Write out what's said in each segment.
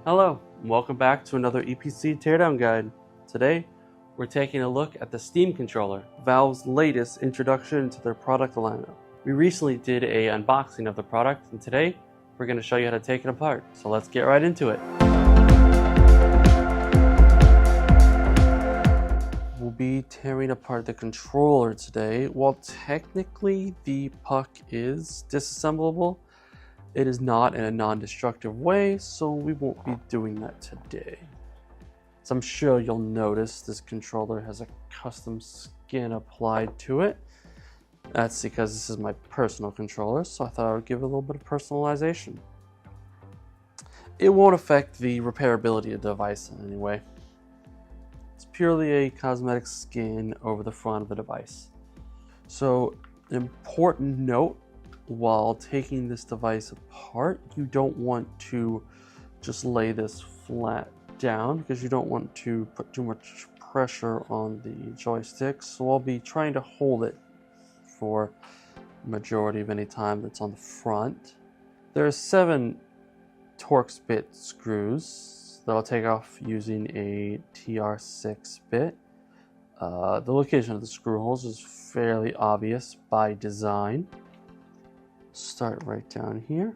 Hello, and welcome back to another EPC Teardown Guide. Today, we're taking a look at the Steam Controller, Valve's latest introduction into their product lineup. We recently did an unboxing of the product, and today, we're going to show you how to take it apart. So let's get right into it. We'll be tearing apart the controller today. While technically the puck is disassemblable, it is not in a non-destructive way, so we won't be doing that today. As I'm sure you'll notice, this controller has a custom skin applied to it. That's because this is my personal controller, so I thought I would give it a little bit of personalization. It won't affect the repairability of the device in any way. It's purely a cosmetic skin over the front of the device. So, an important note, while taking this device apart, you don't want to just lay this flat down because you don't want to put too much pressure on the joystick. So I'll be trying to hold it for the majority of any time that's on the front. There are 7 Torx bit screws that I'll take off using a TR6 bit. The location of the screw holes is fairly obvious by design. Start right down here.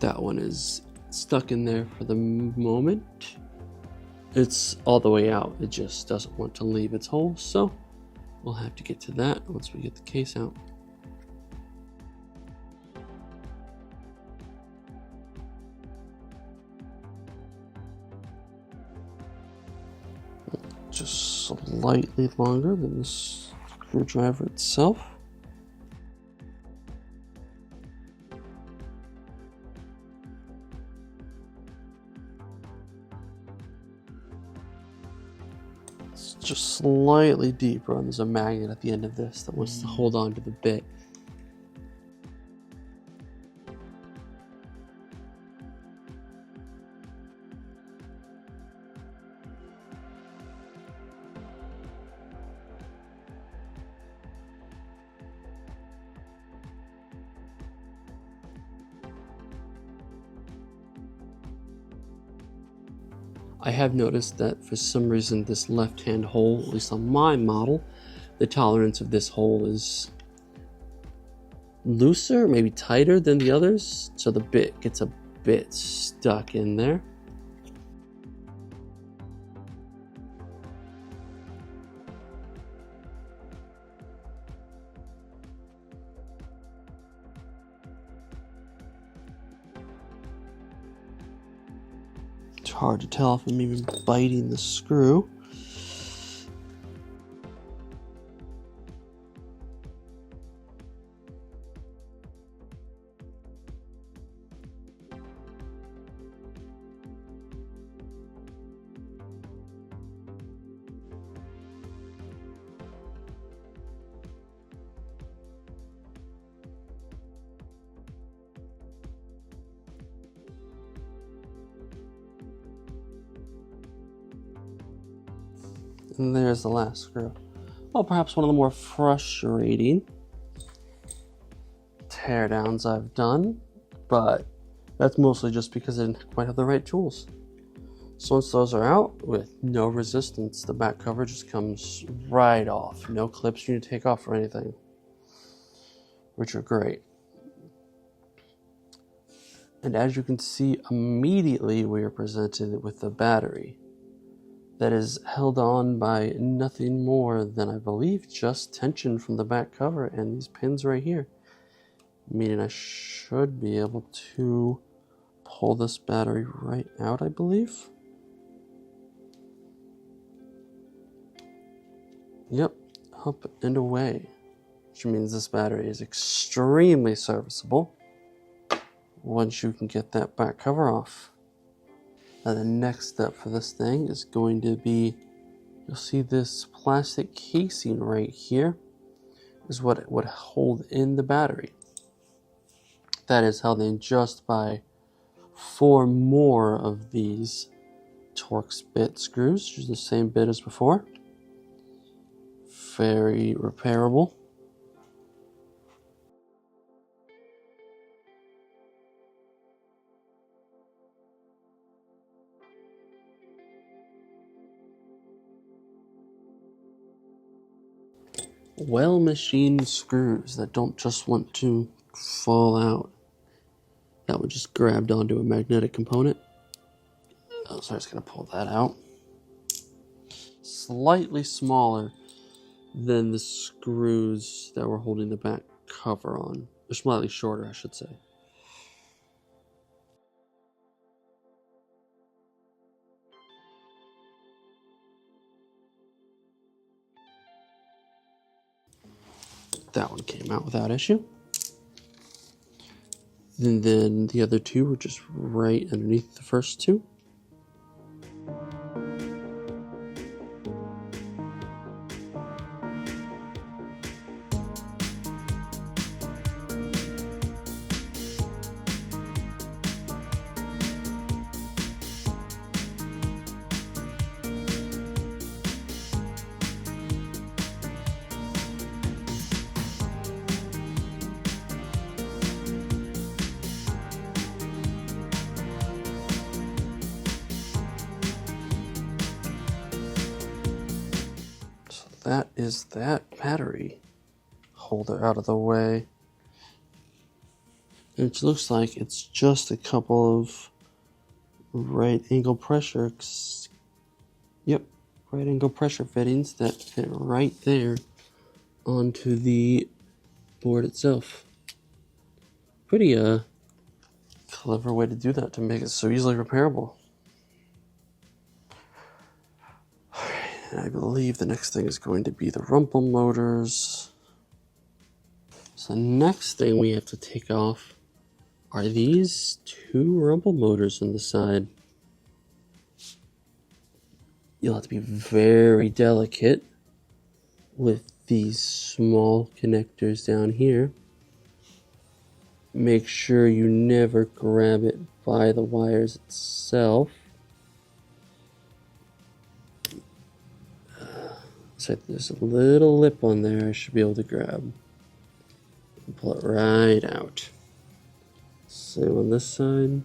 That one is stuck in there for the moment. It's all the way out. It just doesn't want to leave its hole, so we'll have to get to that once we get the case out. Just slightly longer than the screwdriver itself. It's just slightly deeper, and there's a magnet at the end of this that wants to hold on to the bit. I have noticed that for some reason this left-hand hole, at least on my model, the tolerance of this hole is looser, maybe tighter than the others, so the bit gets a bit stuck in there. It's hard to tell if I'm even biting the screw. And there's the last screw. Well, perhaps one of the more frustrating teardowns I've done, but that's mostly just because I didn't quite have the right tools. So once those are out, with no resistance, the back cover just comes right off. No clips you need to take off or anything, which are great. And as you can see, immediately we are presented with the battery that is held on by nothing more than, I believe, just tension from the back cover and these pins right here. Meaning I should be able to pull this battery right out, I believe. Yep, up and away. Which means this battery is extremely serviceable once you can get that back cover off. Now the next step for this thing is going to be, you'll see this plastic casing right here is what it would hold in the battery. That is held in just by 4 more of these Torx bit screws, which is the same bit as before. Very repairable. Well-machined screws that don't just want to fall out. That one just grabbed onto a magnetic component. Oh, so I was going to pull that out. Slightly smaller than the screws that were holding the back cover on. Or slightly shorter, I should say. That one came out without issue. And then the other two were just right underneath the first two. That is that battery holder out of the way. It looks like it's just a couple of right angle pressure. Yep, right angle pressure fittings that fit right there onto the board itself. Pretty clever way to do that to make it so easily repairable. And I believe the next thing is going to be the rumble motors. So the next thing we have to take off are these 2 rumble motors on the side. You'll have to be very delicate with these small connectors down here. Make sure you never grab it by the wires itself. So there's a little lip on there I should be able to grab. And pull it right out. Same on this side.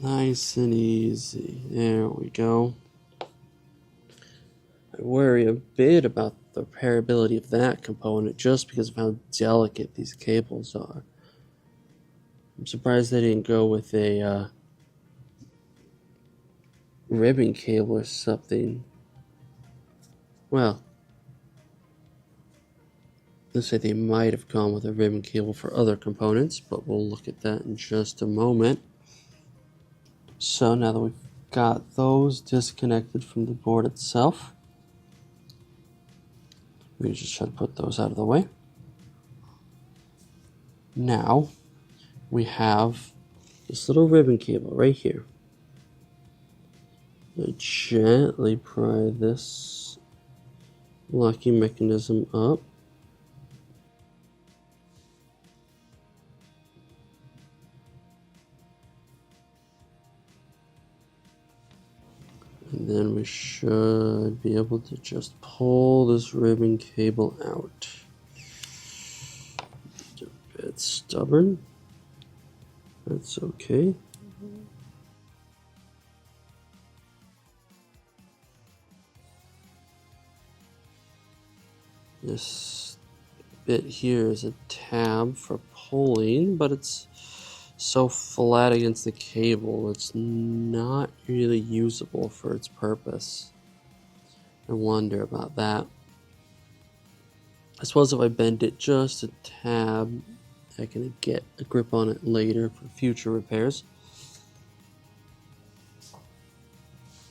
Nice and easy. There we go. I worry a bit about the repairability of that component just because of how delicate these cables are. I'm surprised they didn't go with a ribbon cable or something. Well, let's say they might have gone with a ribbon cable for other components, but we'll look at that in just a moment. So now that we've got those disconnected from the board itself, we just try to put those out of the way. Now we have this little ribbon cable right here. I gently pry this locking mechanism up. And then we should be able to just pull this ribbon cable out. It's a bit stubborn. That's okay. This bit here is a tab for pulling, but it's so flat against the cable, it's not really usable for its purpose. I wonder about that. I suppose if I bend it just a tad, I can get a grip on it later for future repairs.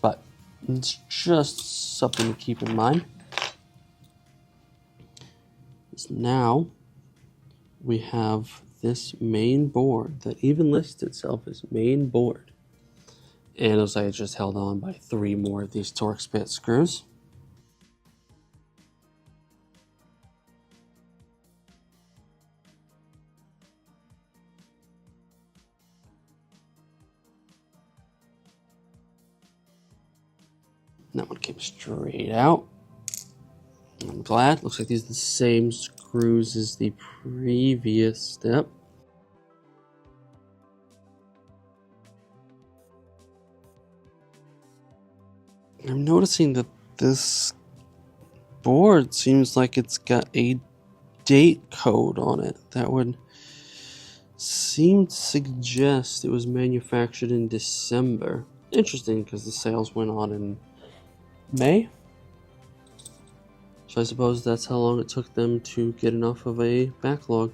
But it's just something to keep in mind. Now we have this main board that even lists itself as main board. And it looks like it's just held on by 3 more of these Torx bit screws. That one came straight out. I'm glad. Looks like these are the same screws as the previous step. I'm noticing that this board seems like it's got a date code on it. That would seem to suggest it was manufactured in December. Interesting, because the sales went on in May. So I suppose that's how long it took them to get enough of a backlog.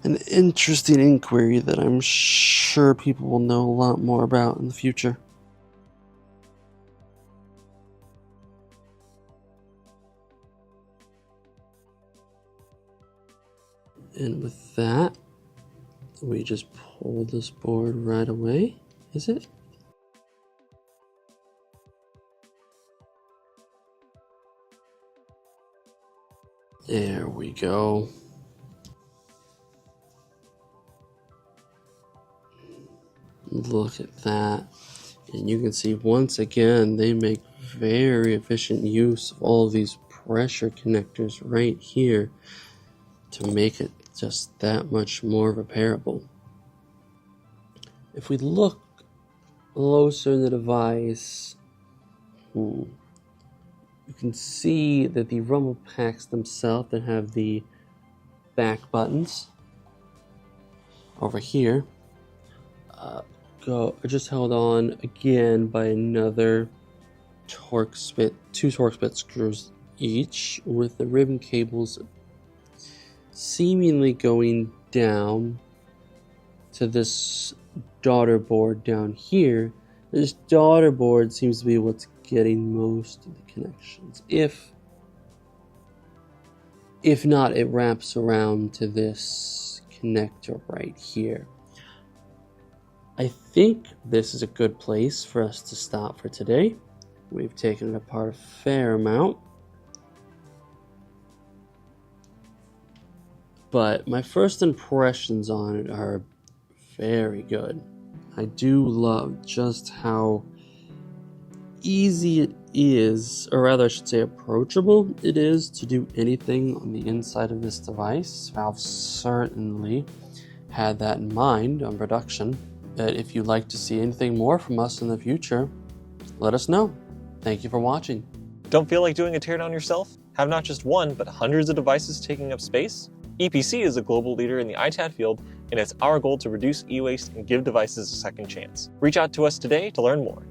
An interesting inquiry that I'm sure people will know a lot more about in the future. And with that, we just pull this board right away, is it? There we go. Look at that. And you can see once again, they make very efficient use of all of these pressure connectors right here to make it just that much more repairable. If we look closer in the device, you can see that the rumble packs themselves that have the back buttons over here are just held on again by another Torx bit, 2 Torx bit screws each, with the ribbon cables seemingly going down to this daughter board down here. This daughter board seems to be what's getting most of the connections. If not, it wraps around to this connector right here. I think this is a good place for us to stop for today. We've taken it apart a fair amount. But my first impressions on it are very good. I do love just how easy it is, or rather I should say approachable it is to do anything on the inside of this device. Valve certainly had that in mind on production. But if you'd like to see anything more from us in the future, let us know. Thank you for watching. Don't feel like doing a teardown yourself? Have not just one, but hundreds of devices taking up space? EPC is a global leader in the ITAD field, and it's our goal to reduce e-waste and give devices a second chance. Reach out to us today to learn more.